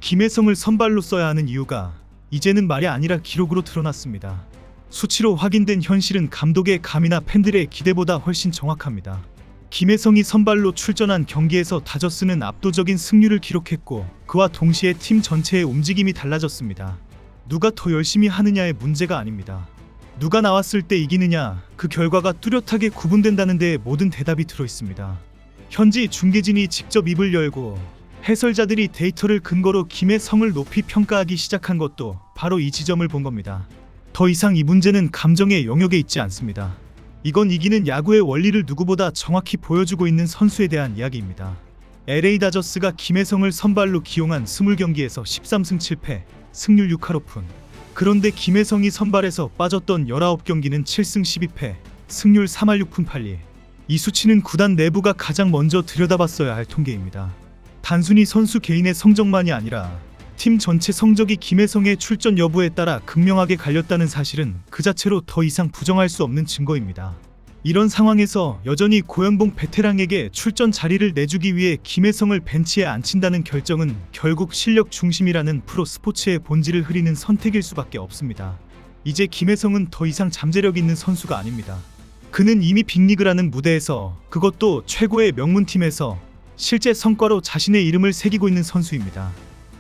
김혜성을 선발로 써야 하는 이유가 이제는 말이 아니라 기록으로 드러났습니다. 수치로 확인된 현실은 감독의 감이나 팬들의 기대보다 훨씬 정확합니다. 김혜성이 선발로 출전한 경기에서 다저스는 압도적인 승률을 기록했고 그와 동시에 팀 전체의 움직임이 달라졌습니다. 누가 더 열심히 하느냐의 문제가 아닙니다. 누가 나왔을 때 이기느냐, 그 결과가 뚜렷하게 구분된다는 데에 모든 대답이 들어있습니다. 현지 중계진이 직접 입을 열고 해설자들이 데이터를 근거로 김혜성을 높이 평가하기 시작한 것도 바로 이 지점을 본 겁니다. 더 이상 이 문제는 감정의 영역에 있지 않습니다. 이건 이기는 야구의 원리를 누구보다 정확히 보여주고 있는 선수에 대한 이야기입니다. LA 다저스가 김혜성을 선발로 기용한 20경기에서 13승 7패, 승률 6할 오픈. 그런데 김혜성이 선발에서 빠졌던 19경기는 7승 12패, 승률 3할 6푼 8리. 이 수치는 구단 내부가 가장 먼저 들여다봤어야 할 통계입니다. 단순히 선수 개인의 성적만이 아니라 팀 전체 성적이 김혜성의 출전 여부에 따라 극명하게 갈렸다는 사실은 그 자체로 더 이상 부정할 수 없는 증거입니다. 이런 상황에서 여전히 고연봉 베테랑에게 출전 자리를 내주기 위해 김혜성을 벤치에 앉힌다는 결정은 결국 실력 중심이라는 프로 스포츠의 본질을 흐리는 선택일 수밖에 없습니다. 이제 김혜성은 더 이상 잠재력 있는 선수가 아닙니다. 그는 이미 빅리그라는 무대에서, 그것도 최고의 명문팀에서 실제 성과로 자신의 이름을 새기고 있는 선수입니다.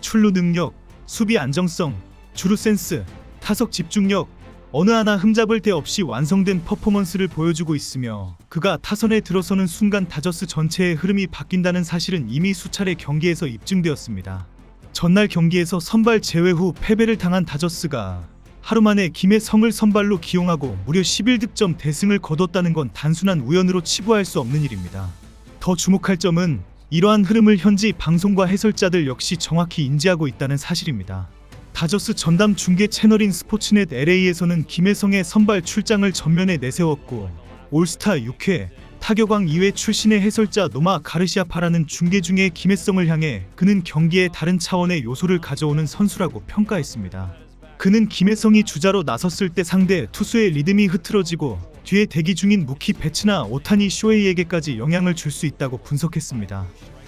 출루 능력, 수비 안정성, 주루 센스, 타석 집중력, 어느 하나 흠잡을 데 없이 완성된 퍼포먼스를 보여주고 있으며 그가 타선에 들어서는 순간 다저스 전체의 흐름이 바뀐다는 사실은 이미 수차례 경기에서 입증되었습니다. 전날 경기에서 선발 제외 후 패배를 당한 다저스가 하루 만에 김혜성을 선발로 기용하고 무려 11득점 대승을 거뒀다는 건 단순한 우연으로 치부할 수 없는 일입니다. 더 주목할 점은 이러한 흐름을 현지 방송과 해설자들 역시 정확히 인지하고 있다는 사실입니다. 다저스 전담 중계 채널인 스포츠넷 LA에서는 김혜성의 선발 출장을 전면에 내세웠고 올스타 6회, 타격왕 2회 출신의 해설자 노마 가르시아파라는 중계 중에 김혜성을 향해 그는 경기에 다른 차원의 요소를 가져오는 선수라고 평가했습니다. 그는 김혜성이 주자로 나섰을 때 상대 투수의 리듬이 흐트러지고 뒤에 대기 중인 무키 베츠나 오타니 쇼헤이에게까지 영향을 줄 수 있다고 분석했습니다.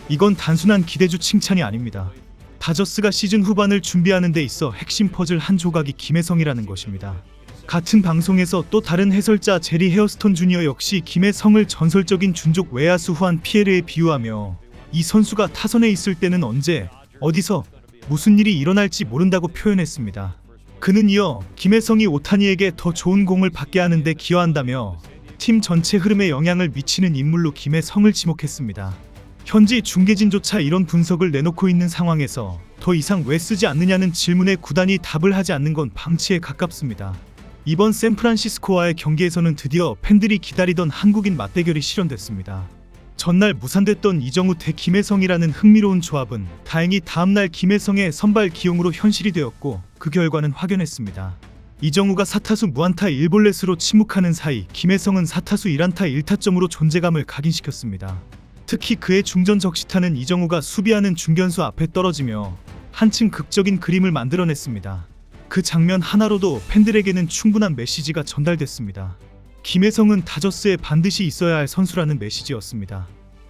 이건 단순한 기대주 칭찬이 아닙니다. 다저스가 시즌 후반을 준비하는 데 있어 핵심 퍼즐 한 조각이 김혜성이라는 것입니다. 같은 방송에서 또 다른 해설자 제리 헤어스톤 주니어 역시 김혜성을 전설적인 준족 외야수 후안 피에르에 비유하며 이 선수가 타선에 있을 때는 언제, 어디서, 무슨 일이 일어날지 모른다고 표현했습니다. 그는 이어 김혜성이 오타니에게 더 좋은 공을 받게 하는 데 기여한다며 팀 전체 흐름에 영향을 미치는 인물로 김혜성을 지목했습니다. 현지 중계진조차 이런 분석을 내놓고 있는 상황에서 더 이상 왜 쓰지 않느냐는 질문에 구단이 답을 하지 않는 건 방치에 가깝습니다. 이번 샌프란시스코와의 경기에서는 드디어 팬들이 기다리던 한국인 맞대결이 실현됐습니다. 전날 무산됐던 이정우 대 김혜성이라는 흥미로운 조합은 다행히 다음날 김혜성의 선발 기용으로 현실이 되었고 그 결과는 확연했습니다. 이정우가 4타수 무안타 1볼넷으로 침묵하는 사이 김혜성은 4타수 1안타 1타점으로 존재감을 각인시켰습니다. 특히 그의 중전 적시타는 이정우가 수비하는 중견수 앞에 떨어지며 한층 극적인 그림을 만들어냈습니다. 그 장면 하나로도 팬들에게는 충분한 메시지가 전달됐습니다. 김혜성은 다저스에 반드시 있어야 할 선수라는 메시지였습니다.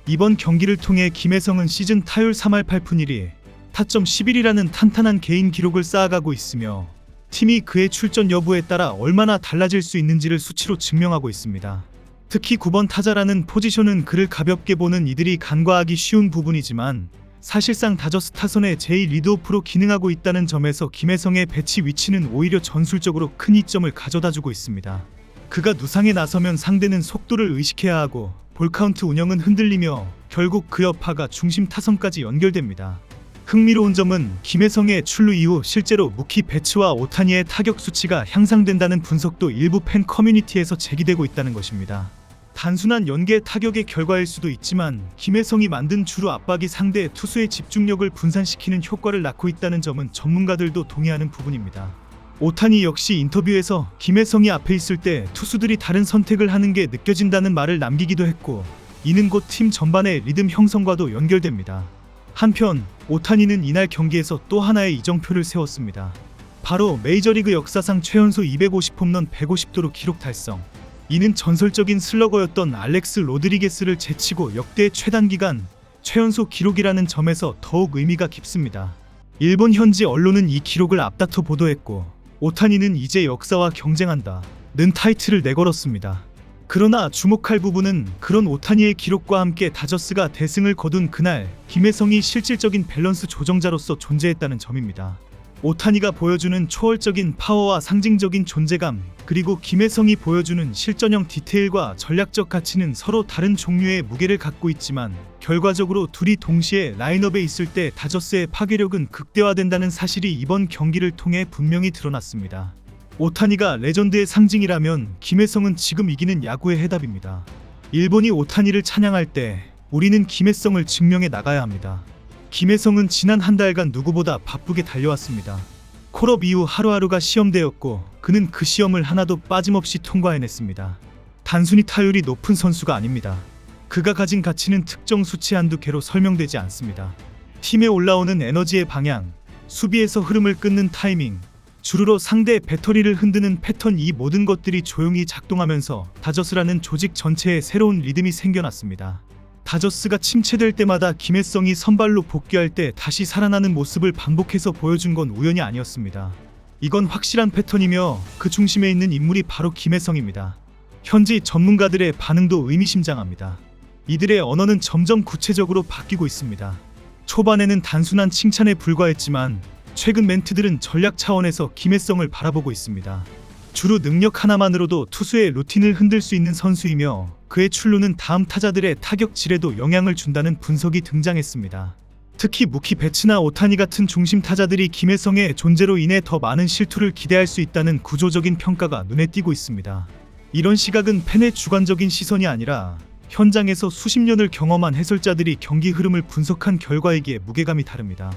이번 경기를 통해 김혜성은 시즌 타율 3할 8푼 1리, 타점 11이라는 탄탄한 개인 기록을 쌓아가고 있으며 팀이 그의 출전 여부에 따라 얼마나 달라질 수 있는지를 수치로 증명하고 있습니다. 특히 9번 타자라는 포지션은 그를 가볍게 보는 이들이 간과하기 쉬운 부분이지만 사실상 다저스 타선의 제2 리드오프로 기능하고 있다는 점에서 김혜성의 배치 위치는 오히려 전술적으로 큰 이점을 가져다주고 있습니다. 그가 누상에 나서면 상대는 속도를 의식해야 하고 볼카운트 운영은 흔들리며 결국 그 여파가 중심 타선까지 연결됩니다. 흥미로운 점은 김혜성의 출루 이후 실제로 무키 베츠와 오타니의 타격 수치가 향상된다는 분석도 일부 팬 커뮤니티에서 제기되고 있다는 것입니다. 단순한 연계 타격의 결과일 수도 있지만 김혜성이 만든 주루 압박이 상대 투수의 집중력을 분산시키는 효과를 낳고 있다는 점은 전문가들도 동의하는 부분입니다. 오타니 역시 인터뷰에서 김혜성이 앞에 있을 때 투수들이 다른 선택을 하는 게 느껴진다는 말을 남기기도 했고 이는 곧 팀 전반의 리듬 형성과도 연결됩니다. 한편 오타니는 이날 경기에서 또 하나의 이정표를 세웠습니다. 바로 메이저리그 역사상 최연소 250홈런 150도루 기록 달성. 이는 전설적인 슬러거였던 알렉스 로드리게스를 제치고 역대 최단기간 최연소 기록이라는 점에서 더욱 의미가 깊습니다. 일본 현지 언론은 이 기록을 앞다퉈 보도했고 오타니는 이제 역사와 경쟁한다 는 타이틀을 내걸었습니다. 그러나 주목할 부분은 그런 오타니의 기록과 함께 다저스가 대승을 거둔 그날 김혜성이 실질적인 밸런스 조정자로서 존재했다는 점입니다. 오타니가 보여주는 초월적인 파워와 상징적인 존재감, 그리고 김혜성이 보여주는 실전형 디테일과 전략적 가치는 서로 다른 종류의 무게를 갖고 있지만 결과적으로 둘이 동시에 라인업에 있을 때 다저스의 파괴력은 극대화된다는 사실이 이번 경기를 통해 분명히 드러났습니다. 오타니가 레전드의 상징이라면 김혜성은 지금 이기는 야구의 해답입니다. 일본이 오타니를 찬양할 때 우리는 김혜성을 증명해 나가야 합니다. 김혜성은 지난 한 달간 누구보다 바쁘게 달려왔습니다. 콜업 이후 하루하루가 시험대였고 그는 그 시험을 하나도 빠짐없이 통과해냈습니다. 단순히 타율이 높은 선수가 아닙니다. 그가 가진 가치는 특정 수치 한두 개로 설명되지 않습니다. 팀에 올라오는 에너지의 방향, 수비에서 흐름을 끊는 타이밍, 주루로 상대의 배터리를 흔드는 패턴, 이 모든 것들이 조용히 작동하면서 다저스라는 조직 전체에 새로운 리듬이 생겨났습니다. 다저스가 침체될 때마다 김혜성이 선발로 복귀할 때 다시 살아나는 모습을 반복해서 보여준 건 우연이 아니었습니다. 이건 확실한 패턴이며 그 중심에 있는 인물이 바로 김혜성입니다. 현지 전문가들의 반응도 의미심장합니다. 이들의 언어는 점점 구체적으로 바뀌고 있습니다. 초반에는 단순한 칭찬에 불과했지만 최근 멘트들은 전략 차원에서 김혜성을 바라보고 있습니다. 주루 능력 하나만으로도 투수의 루틴을 흔들 수 있는 선수이며 그의 출루는 다음 타자들의 타격 질에도 영향을 준다는 분석이 등장했습니다. 특히 무키 베츠나 오타니 같은 중심 타자들이 김혜성의 존재로 인해 더 많은 실투를 기대할 수 있다는 구조적인 평가가 눈에 띄고 있습니다. 이런 시각은 팬의 주관적인 시선이 아니라 현장에서 수십 년을 경험한 해설자들이 경기 흐름을 분석한 결과이기에 무게감이 다릅니다.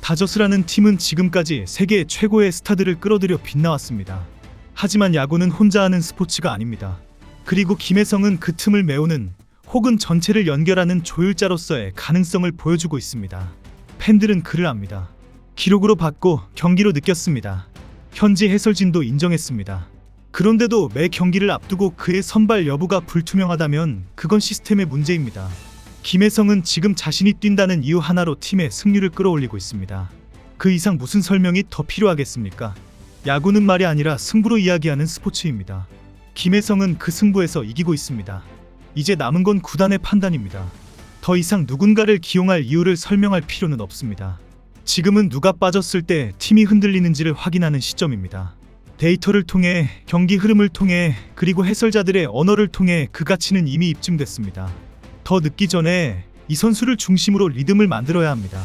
다저스라는 팀은 지금까지 세계 최고의 스타들을 끌어들여 빛나왔습니다. 하지만 야구는 혼자 하는 스포츠가 아닙니다. 그리고 김혜성은 그 틈을 메우는 혹은 전체를 연결하는 조율자로서의 가능성을 보여주고 있습니다. 팬들은 그를 압니다. 기록으로 봤고 경기로 느꼈습니다. 현지 해설진도 인정했습니다. 그런데도 매 경기를 앞두고 그의 선발 여부가 불투명하다면 그건 시스템의 문제입니다. 김혜성은 지금 자신이 뛴다는 이유 하나로 팀의 승률을 끌어올리고 있습니다. 그 이상 무슨 설명이 더 필요하겠습니까? 야구는 말이 아니라 승부로 이야기하는 스포츠입니다. 김혜성은 그 승부에서 이기고 있습니다. 이제 남은 건 구단의 판단입니다. 더 이상 누군가를 기용할 이유를 설명할 필요는 없습니다. 지금은 누가 빠졌을 때 팀이 흔들리는지를 확인하는 시점입니다. 데이터를 통해, 경기 흐름을 통해, 그리고 해설자들의 언어를 통해 그 가치는 이미 입증됐습니다. 더 늦기 전에 이 선수를 중심으로 리듬을 만들어야 합니다.